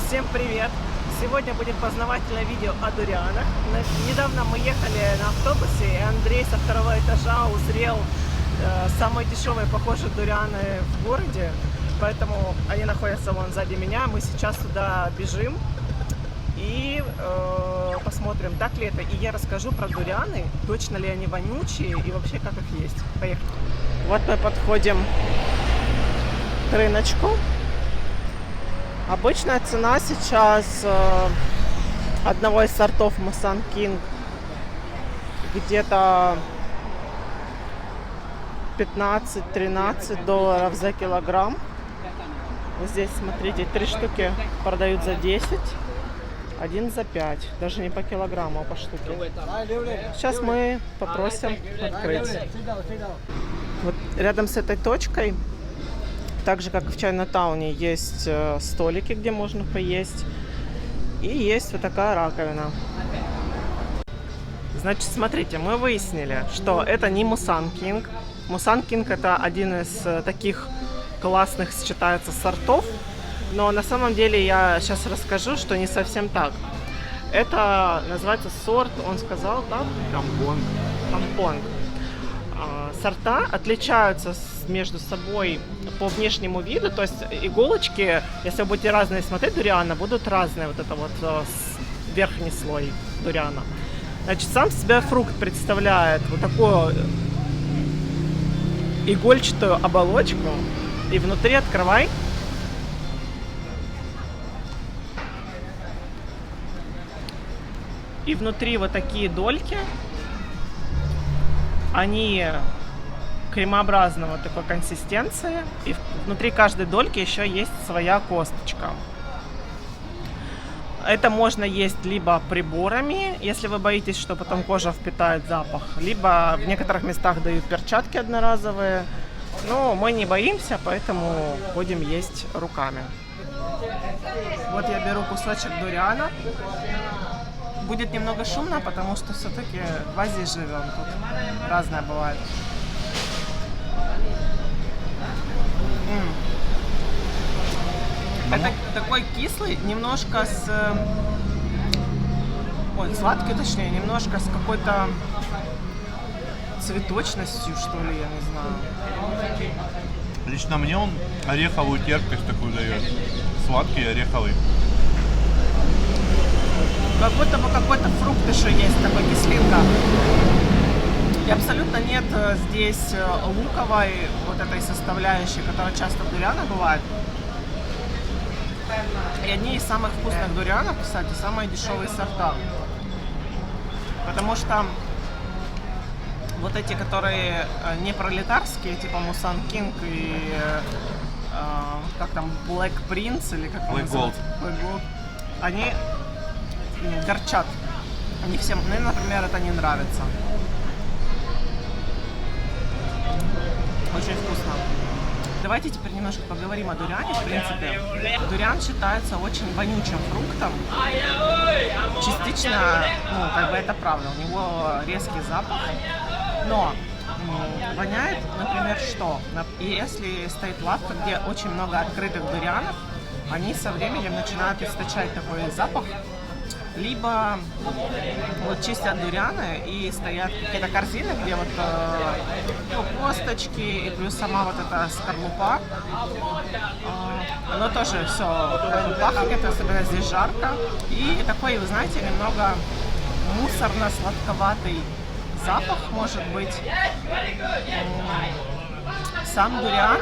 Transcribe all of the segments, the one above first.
Всем привет! Сегодня будет познавательное видео о дурианах. Недавно мы ехали на автобусе, и Андрей со второго этажа узрел самые дешевые, похожие дурианы в городе. Поэтому они находятся вон сзади меня. Мы сейчас туда бежим и посмотрим, так ли это. И я расскажу про дурианы, точно ли они вонючие и вообще как их есть. Поехали! Вот мы подходим к рыночку. Обычная цена сейчас одного из сортов Мусан Кинг где-то $15-13 за килограмм. Вот здесь, смотрите, 3 штуки продают за 10, один за 5. Даже не по килограмму, а по штуке. Сейчас мы попросим открыть. Вот рядом с этой точкой, так же, как в Чайнатауне, есть столики, где можно поесть. И есть вот такая раковина. Значит, смотрите, мы выяснили, что это не Мусан Кинг. Мусан Кинг это один из таких классных, считается, сортов. Но на самом деле я сейчас расскажу, что не совсем так. Это называется сорт, он сказал, да? Кампонг. Кампонг. Сорта отличаются между собой по внешнему виду, то есть иголочки, если вы будете разные смотреть дуриана, будут разные, вот это вот верхний слой дуриана. Значит, сам себя фрукт представляет вот такую игольчатую оболочку, и внутри открывай. И внутри вот такие дольки. Они кремообразного такой консистенции, и внутри каждой дольки еще есть своя косточка. Это можно есть либо приборами, если вы боитесь, что потом кожа впитает запах, либо в некоторых местах дают перчатки одноразовые. Но мы не боимся, поэтому будем есть руками. Вот я беру кусочек дуриана. Будет немного шумно, потому что все-таки в Азии живем, тут разное бывает. Это такой кислый, немножко с... Ой, сладкий, точнее, немножко с какой-то цветочностью, что ли, я не знаю. Лично мне он ореховую терпкость такую дает. Сладкий, ореховый. Как будто бы какой-то фрукт еще есть, такой кислинка. И абсолютно нет здесь луковой вот этой составляющей, которая часто в дурианах бывает. И одни из самых вкусных дурианов, кстати, самые дешевые сорта. Потому что вот эти, которые не пролетарские, типа Мусан Кинг и как там, Black Prince или как Black Gold. Black Gold, они горчат. Они всем, мне, например, это не нравится. Очень вкусно. Давайте теперь немножко поговорим о дуриане. В принципе, дуриан считается очень вонючим фруктом. Частично, ну, как бы это правда, у него резкий запах. Но воняет, например, что? Если стоит лавка, где очень много открытых дурианов, они со временем начинают источать такой запах. Либо вот чистят дурианы и стоят какие-то корзины, где вот косточки и плюс сама вот эта скорлупа. Оно тоже все пахнет, особенно здесь жарко. И такой, вы знаете, немного мусорно-сладковатый запах может быть. Сам дуриан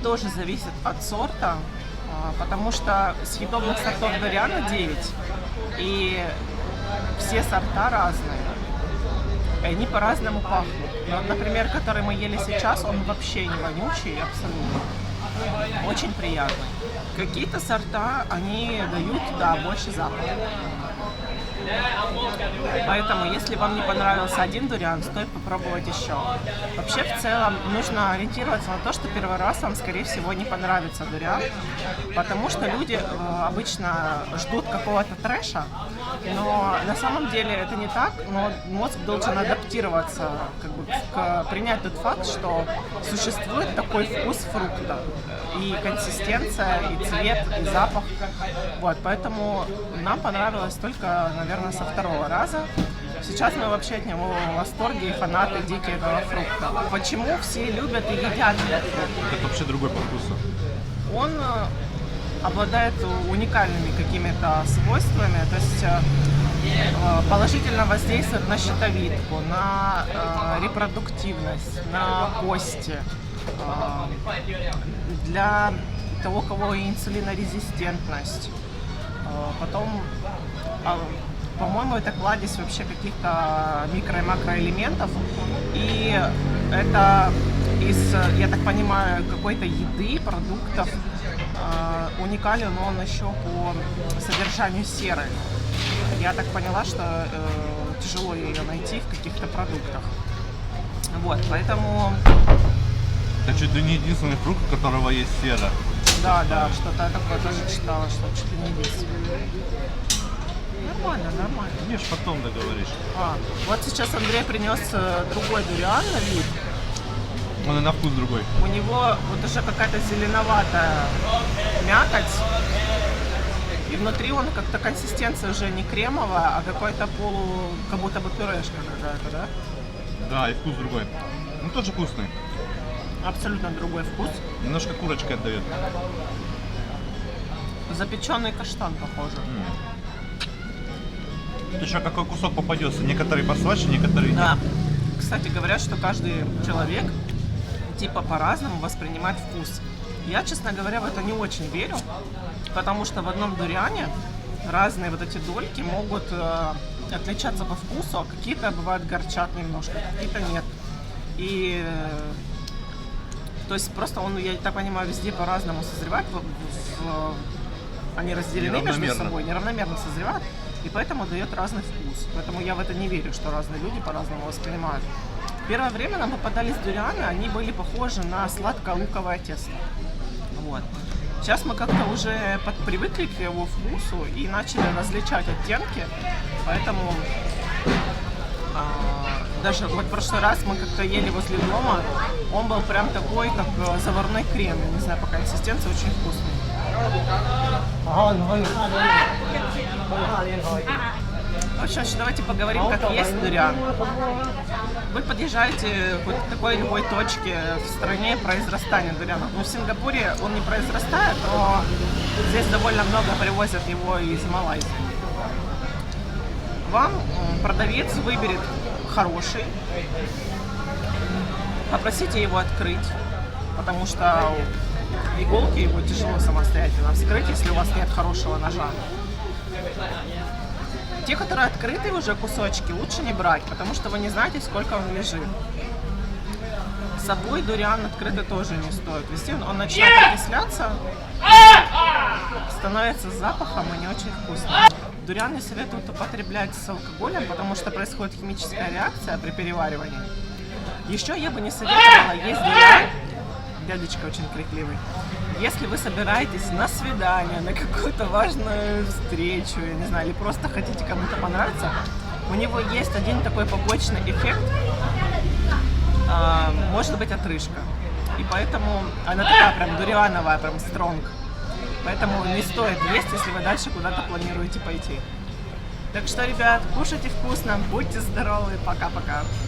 тоже зависит от сорта, потому что съедобных сортов дуриана 9. И все сорта разные, и они по-разному пахнут. Вот, например, который мы ели сейчас, он вообще не вонючий, абсолютно. Очень приятный. Какие-то сорта, они дают, да, больше запаха. Поэтому, если вам не понравился один дуриан, стоит попробовать еще. Вообще, в целом, нужно ориентироваться на то, что первый раз вам, скорее всего, не понравится дуриан, потому что люди обычно ждут какого-то трэша, Но на самом деле это не так, но мозг должен адаптироваться, как бы, принять тот факт, что существует такой вкус фрукта, и консистенция, и цвет, и запах. Вот, поэтому нам понравилось только, наверное, со второго раза. Сейчас мы вообще от него в восторге и фанаты дикие этого фрукта. Почему все любят и едят этот фрукт? Это вообще другой по вкусу. Он обладает уникальными какими-то свойствами, то есть положительно воздействует на щитовидку, на репродуктивность, на кости. Для того, у кого инсулинорезистентность. Потом, по-моему, это кладезь вообще каких-то микро- и макроэлементов. И это из, я так понимаю, какой-то еды, продуктов. Уникален он еще по содержанию серы. Я так поняла, что тяжело ее найти в каких-то продуктах. Вот, поэтому... Это чуть ли не единственный фрукт, у которого есть сера. Да, что-то я такое тоже читала, что чуть ли не единственное. Нормально, нормально. Мне ж потом договоришь. Вот сейчас Андрей принес другой дуриан на вид. Он и на вкус другой. У него вот уже какая-то зеленоватая мякоть. И внутри он как-то консистенция уже не кремовая, а какой-то как будто бы пюрешка какая-то, да? Да, и вкус другой. Ну тоже вкусный. Абсолютно другой вкус. Немножко курочкой отдает. Запеченный каштан похоже. Тут еще какой кусок попадется. Некоторые послаще, некоторые Да. нет. Кстати, говорят, что каждый человек типа по-разному воспринимает вкус. Я, честно говоря, в это не очень верю, потому что в одном дуриане разные вот эти дольки могут отличаться по вкусу, а какие-то бывают горчат немножко, какие-то нет. И то есть просто он, я так понимаю, везде по-разному созревает, они разделены между собой, неравномерно созревают, и поэтому дает разный вкус. Поэтому я в это не верю, что разные люди по-разному воспринимают. Первое время нам попадались дурианы, они были похожи на сладко-луковое тесто. Вот. Сейчас мы как-то уже привыкли к его вкусу и начали различать оттенки, поэтому даже вот в прошлый раз мы как-то ели возле дома, он был прям такой, как заварной крем, я не знаю, по консистенции очень вкусный. В общем, давайте поговорим, как есть дуриан. Вы подъезжаете к такой любой точке в стране произрастания дуриана. Ну, в Сингапуре он не произрастает, но здесь довольно много привозят его из Малайзии. Вам продавец выберет хороший, попросите его открыть, потому что иголки его тяжело самостоятельно вскрыть, если у вас нет хорошего ножа. Те, которые открытые уже кусочки, лучше не брать, потому что вы не знаете, сколько он лежит. С собой дуриан открытый тоже не стоит. Везде он начинает окисляться, становится с запахом и не очень вкусно. Дуриан не советуют употреблять с алкоголем, потому что происходит химическая реакция при переваривании. Еще я бы не советовала есть дуриан. Дядечка очень крикливый. Если вы собираетесь на свидание, на какую-то важную встречу, я не знаю, или просто хотите кому-то понравиться, у него есть один такой побочный эффект, может быть отрыжка. И поэтому она такая прям дуриановая, прям стронг. Поэтому не стоит есть, если вы дальше куда-то планируете пойти. Так что, ребят, кушайте вкусно, будьте здоровы, пока-пока.